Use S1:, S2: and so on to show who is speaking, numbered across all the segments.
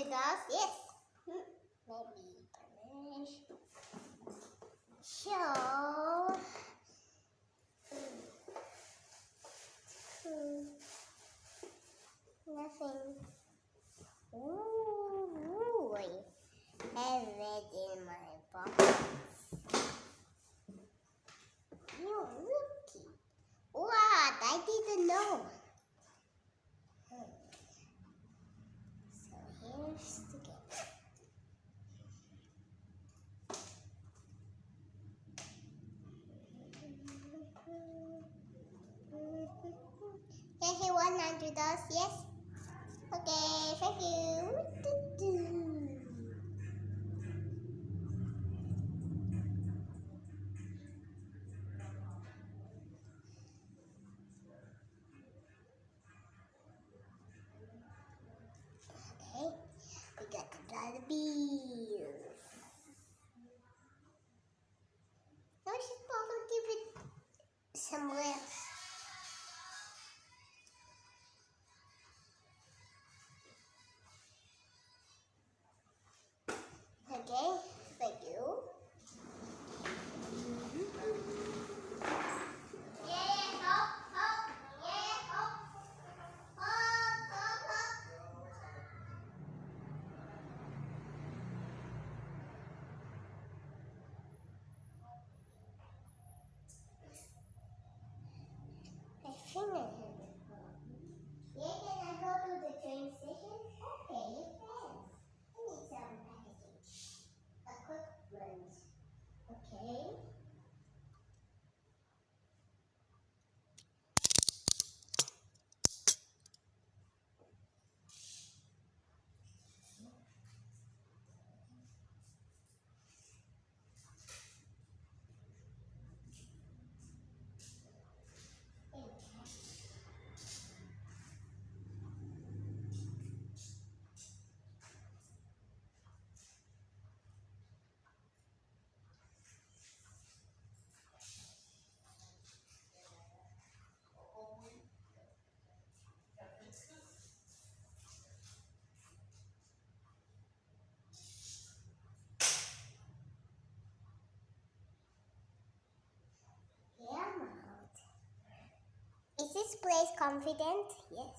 S1: $100? Yes. Maybe finish. So, nothing. Ooh, I have it in my pocket. You rookie. What? I didn't know. So here's the game. Can I hit $100? Yes. Okay, thank you. Okay, we got the dollar bill. Now we should probably give it somewhere else. Okay, thank you. I think I have it. Yeah, can I go to the train station? Okay, you can. I need some packaging. A quick lunch. Okay. Yeah, I'm out. Is this place confident? Yes.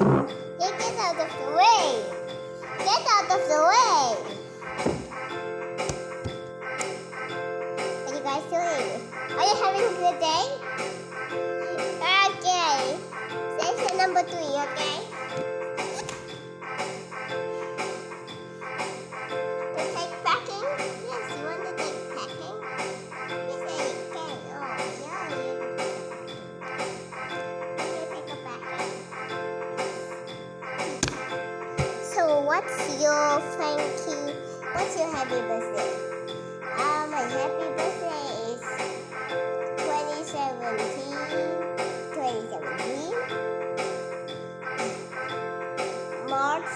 S1: Hey, get out of the way! Get out of the way! What are you guys doing? Are you having a good day? Okay. Session number 3, okay? To take packing? Yes, you want to take packing? Yes, yeah, you can. Oh, yeah, you take a packing. So, what's your happy birthday? My happy birthday is 2017. March